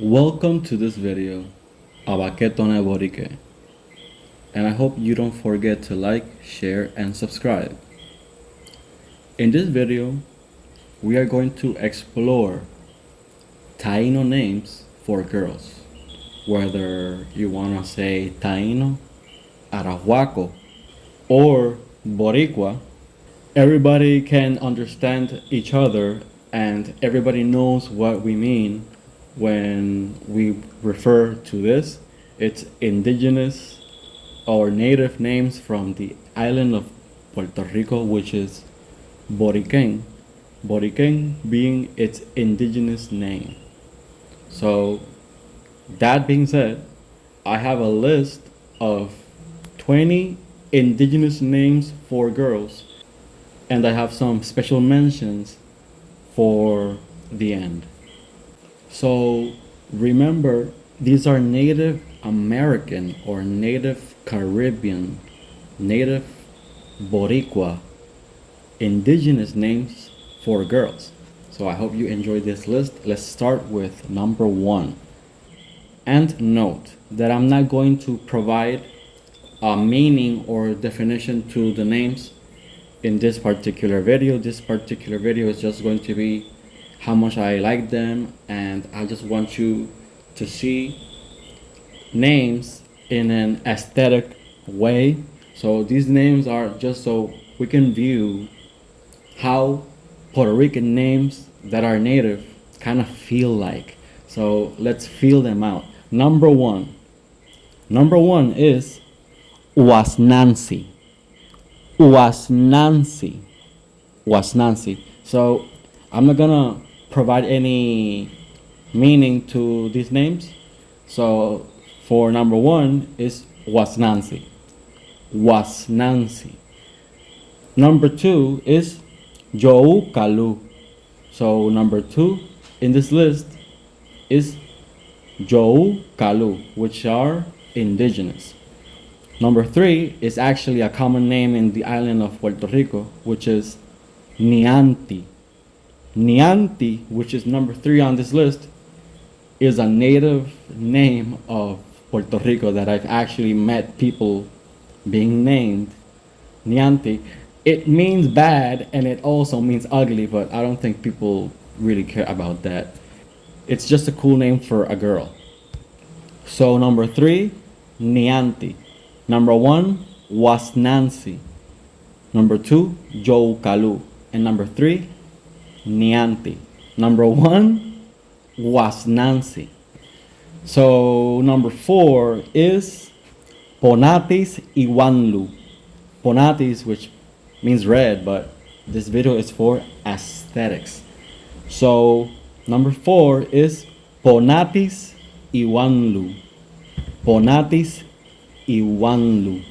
Welcome to this video, ABAKETONEBORIKEJ, and I hope you don't forget to like, share, and subscribe. In this video, we are going to explore Taíno names for girls. Whether you want to say Taíno, Arahuaco, or Boricua, everybody can understand each other and everybody knows what we mean when we refer to this. It's indigenous or native names from the island of Puerto Rico, which is Boriquén. Boriquén being its indigenous name. So, that being said, I have a list of 20 indigenous names for girls, and I have some special mentions for the end. So remember, these are Native American or Native Caribbean, Native Boricua, indigenous names for girls. So I hope you enjoy this list. Let's start with number 1. And note that I'm not going to provide a meaning or definition to the names in this particular video. This particular video is just going to be how much I like them, and I just want you to see names in an aesthetic way. So these names are just so we can view how Puerto Rican names that are native kind of feel like. So let's feel them out. Number one is Wasnancy. Wasnancy. Wasnancy. So I'm not gonna provide any meaning to these names. So for number 1 is Wasnancy. Wasnancy. Number 2 is Joukalu. So number 2 in this list is Joukalu, which are indigenous. Number 3 is actually a common name in the island of Puerto Rico, which is Nianti. Nianti, which is number 3 on this list, is a native name of Puerto Rico that I've actually met people being named Nianti. It means bad and it also means ugly, but I don't think people really care about that. It's just a cool name for a girl. So number 3, Nianti. Number 1, Wasnancy. Number 2, Joukalu. And number 3, Nianti. Number 1 was Nancy. So number 4 is Ponatis Iwanlu. Ponatis, which means red, but this video is for aesthetics. So number 4 is Ponatis Iwanlu. Ponatis Iwanlu.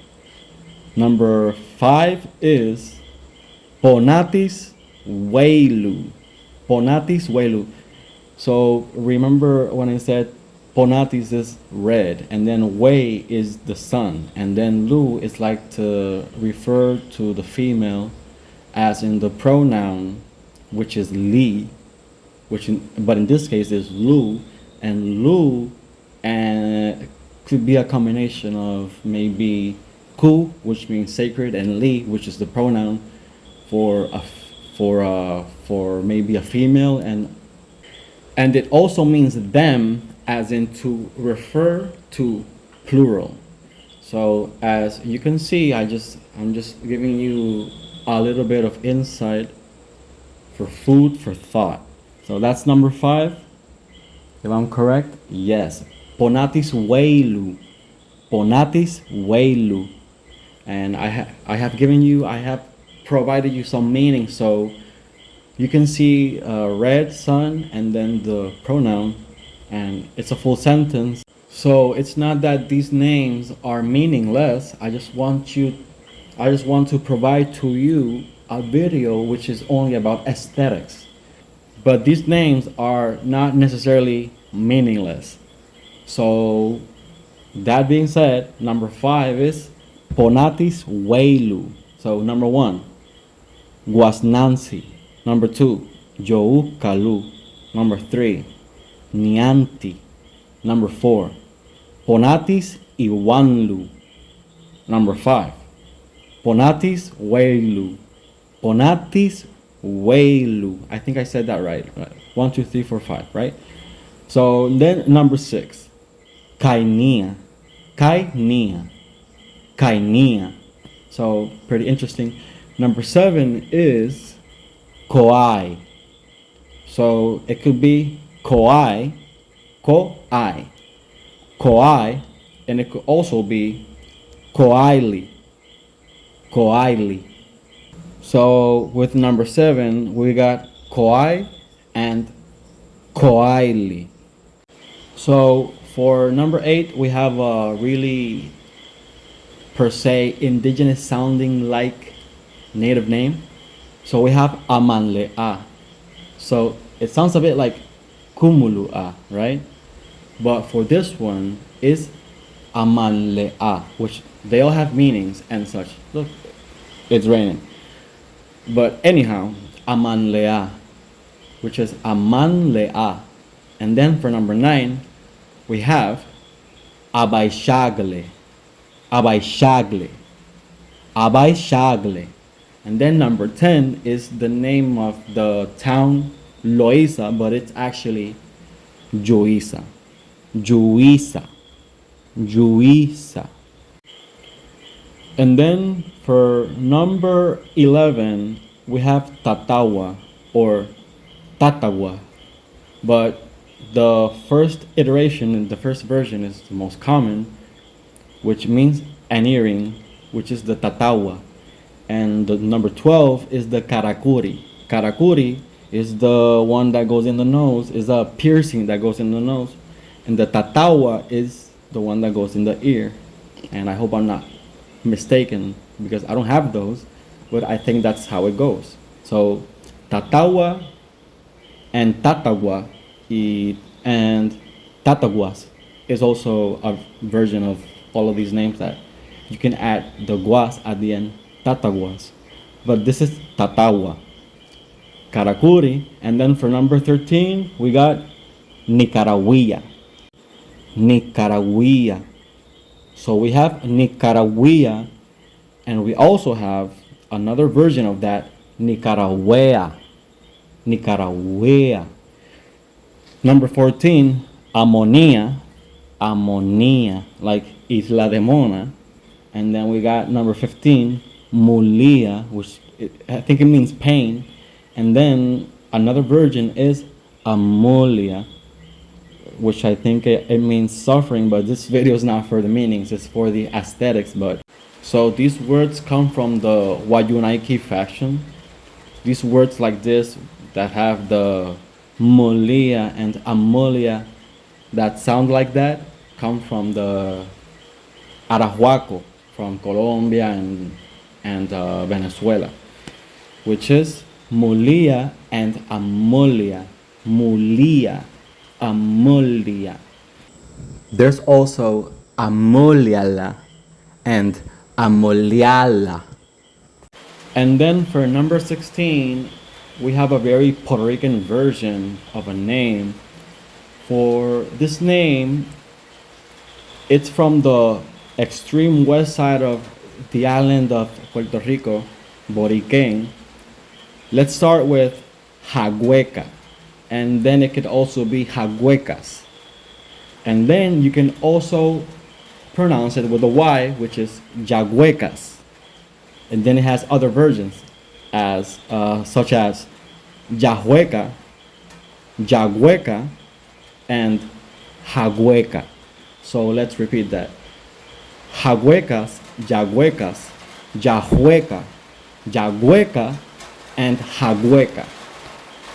Number 5 is Ponatis Wailu. Ponatis Wailu. So remember when I said Ponatis is red, and then Wei is the sun, and then Lu is like to refer to the female, as in the pronoun, which is Li, but in this case is Lu, and Lu and could be a combination of maybe Ku, which means sacred, and Li, which is the pronoun for maybe a female, and it also means them, as in to refer to plural. So as you can see, I'm just giving you a little bit of insight for food for thought. So that's number 5. If I'm correct, yes. Ponatis Wailu. Ponatis Wailu. And I have provided you some meaning, so you can see red sun and then the pronoun, and it's a full sentence. So it's not that these names are meaningless. I just want to provide to you a video which is only about aesthetics. But these names are not necessarily meaningless. So that being said, number 5 is Ponatis Wailu. So number 1, Wasnancy. Number 2, Joukalu. Number 3, Nianti. Number 4, Ponatis Iwanlu. Number 5, Ponatis Wailu. Ponatis Wailu. I think I said that right. 1, 2, 3, 4, 5, right? So then number 6, Kainia. Kainia. Kainia. So pretty interesting. Number 7 is Koai. So it could be Koai, Koai, Koai, and it could also be Koaili, Koaili. So with number 7, we got Koai and Koaili. So for number 8, we have a really per se indigenous sounding like native name. So we have Amanle'a. So it sounds a bit like Kumulu'a, right? But for this one is Amanle'a, which they all have meanings and such. Look, it's raining. But anyhow, Amanle'a, which is Amanle'a. And then for number 9, we have Abaishagle, Abaishagle, Abaishagle. And then number 10 is the name of the town Loiza, but it's actually Joisa, Joisa, Joisa. And then for number 11, we have Tatawa or Tatawa. But the first iteration, the first version is the most common, which means an earring, which is the Tatawa. And the number 12 is the Karakuri. Karakuri is the one that goes in the nose, is a piercing that goes in the nose. And the Tatawa is the one that goes in the ear. And I hope I'm not mistaken because I don't have those, but I think that's how it goes. So Tatawa and Tatawa and Tataguas is also a version of all of these names that you can add the guas at the end, Tataguas. But this is Tatawa, Karakuri, and then for number 13 we got Nicaragua. Nicaragua. So we have Nicaragua, and we also have another version of that, Nicaragua. Nicaragua. Number 14, Amonia. Amonia, like Isla de Mona. And then we got number 15, Mulia, which I think it means pain. And then another version is Amulia, which I think it means suffering, but this video is not for the meanings, it's for the aesthetics. But so these words come from the Wayunaiki faction. These words like this that have the Mulia and Amulia that sound like that come from the Arahuaco from Colombia and Venezuela, which is Mulia and Amulia. Mulia, Amulia. There's also Amuliala and Amuliala. And then for number 16, we have a very Puerto Rican version of a name. For this name, it's from the extreme west side of the island of Puerto Rico, Boriquén. Let's start with Jagueca, and then it could also be Jaguecas. And then you can also pronounce it with a Y, which is Jaguecas. And then it has other versions, as such as Yahueca, Jagueca, and Jagueca. So let's repeat that. Jaguecas, Yaguecas, Yahueca, Yagueca, and Jagueca.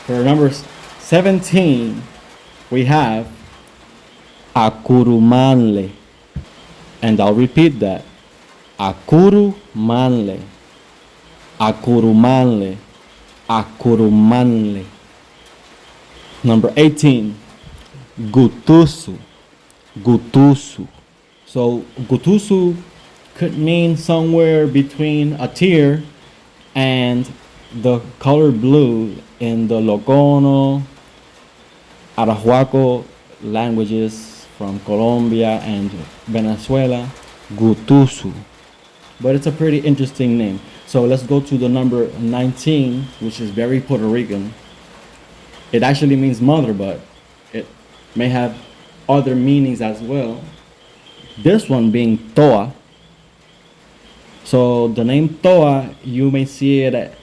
For number 17, we have Acurumanle. And I'll repeat that. Acurumanle, Acurumanle, Acurumanle. Number 18, Gutusu, Gutusu. So Gutusu could mean somewhere between a tear and the color blue in the Locono, Arahuaco languages from Colombia and Venezuela, Gutusu. But it's a pretty interesting name. So let's go to the number 19, which is very Puerto Rican. It actually means mother, but it may have other meanings as well. This one being Toa. So the name Toa, you may see it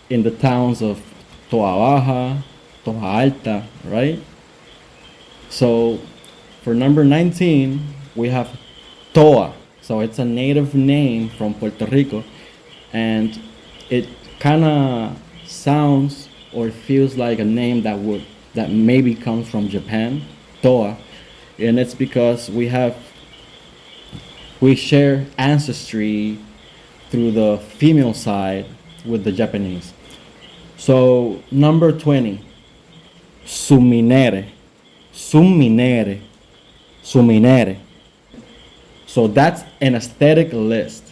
in the towns of Toa Baja, Toa Alta, right? So for number 19, we have Toa. So it's a native name from Puerto Rico, and it kind of sounds or feels like a name that maybe comes from Japan, Toa, and it's because we share ancestry through the female side with the Japanese. So number 20, Suminere, Suminere, Suminere. So that's an aesthetic list.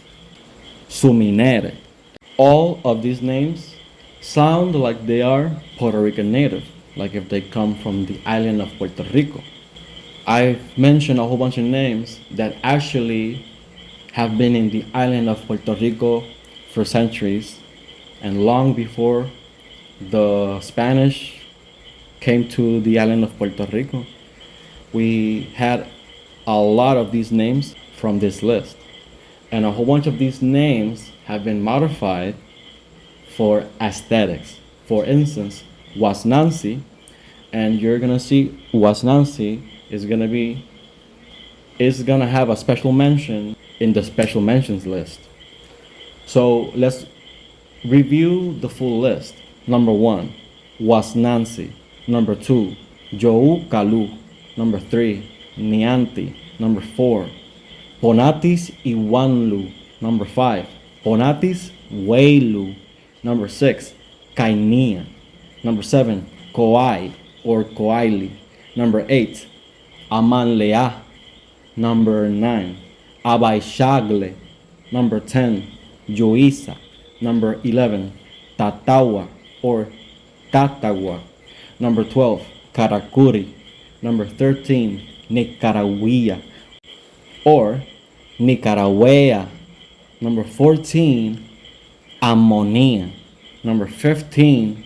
Suminere. All of these names sound like they are Puerto Rican native, like if they come from the island of Puerto Rico. I've mentioned a whole bunch of names that actually have been in the island of Puerto Rico for centuries, and long before the Spanish came to the island of Puerto Rico, we had a lot of these names from this list. And a whole bunch of these names have been modified for aesthetics. For instance, Wasnancy, and you're gonna see Wasnancy is gonna have a special mention in the special mentions list. So let's review the full list. Number 1, Wasnancy. Number 2, Jou Kalu. Number 3, Nianti. Number 4, Ponatis Iwanlu. Number 5, Ponatis Weilu. Number 6, Kainia. Number 7, Koai or Koaili. Number 8, Amanlea. Number 9, Abaishagle. Number 10, Yoisa. Number 11, Tatawa or Tatawa. Number 12, Karakuri. Number 13, Nicaragua or Nicaragua. Number 14, Ammonia. Number 15,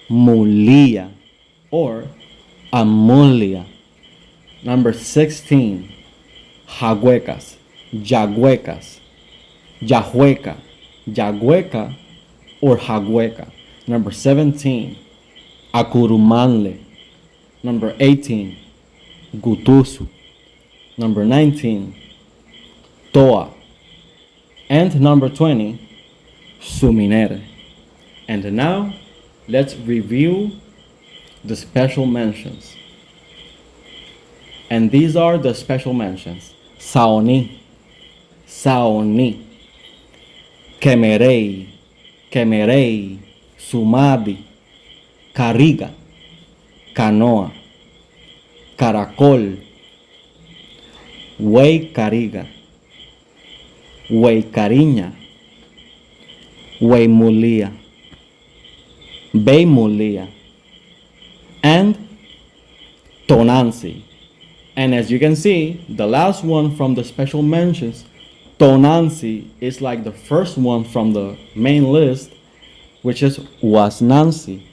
Mulia or Amulia. Number 16, Jaguecas, Yaguecas, Yahueca, Yagueca or Jagueca. Number 17, Acurumanle. Number 18, Gutusu. Number 19, Toa. And number 20, Suminere. And now, let's review the special mentions. And these are the special mentions. Saoni, Saoni, Kemerei, Kemerei, Sumadi, Cariga, Canoa, Caracol, Wey Cariga, Wey Cariña, Wey Mulia, Bay Mulia, and Tonancy. And as you can see, the last one from the special mentions, Tonancy, is like the first one from the main list, which is Wasnancy.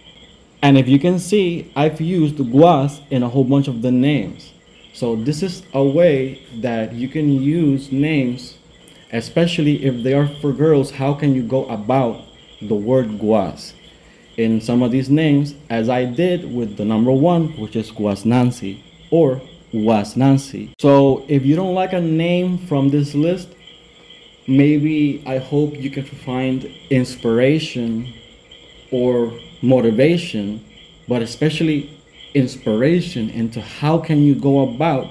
And if you can see, I've used guas in a whole bunch of the names. So this is a way that you can use names, especially if they are for girls. How can you go about the word guas in some of these names, as I did with the number 1, which is Guasnancy or Wasnancy. So if you don't like a name from this list, maybe I hope you can find inspiration or motivation, but especially inspiration into how can you go about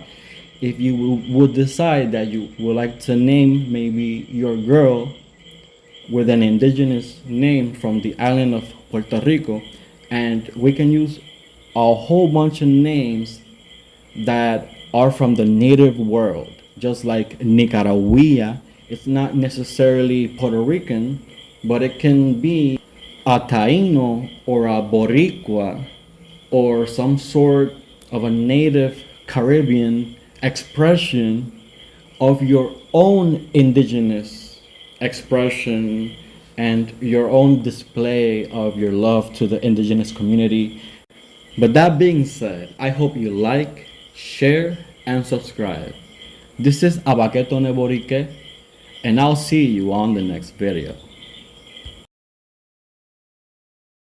if you would decide that you would like to name maybe your girl with an indigenous name from the island of Puerto Rico. And we can use a whole bunch of names that are from the native world, just like Nicaragua. It's not necessarily Puerto Rican, but it can be a Taíno or a Boricua or some sort of a native Caribbean expression of your own indigenous expression and your own display of your love to the indigenous community. But that being said, I hope you like, share, and subscribe. This is ABAKETONEBORIKEJ, and I'll see you on the next video.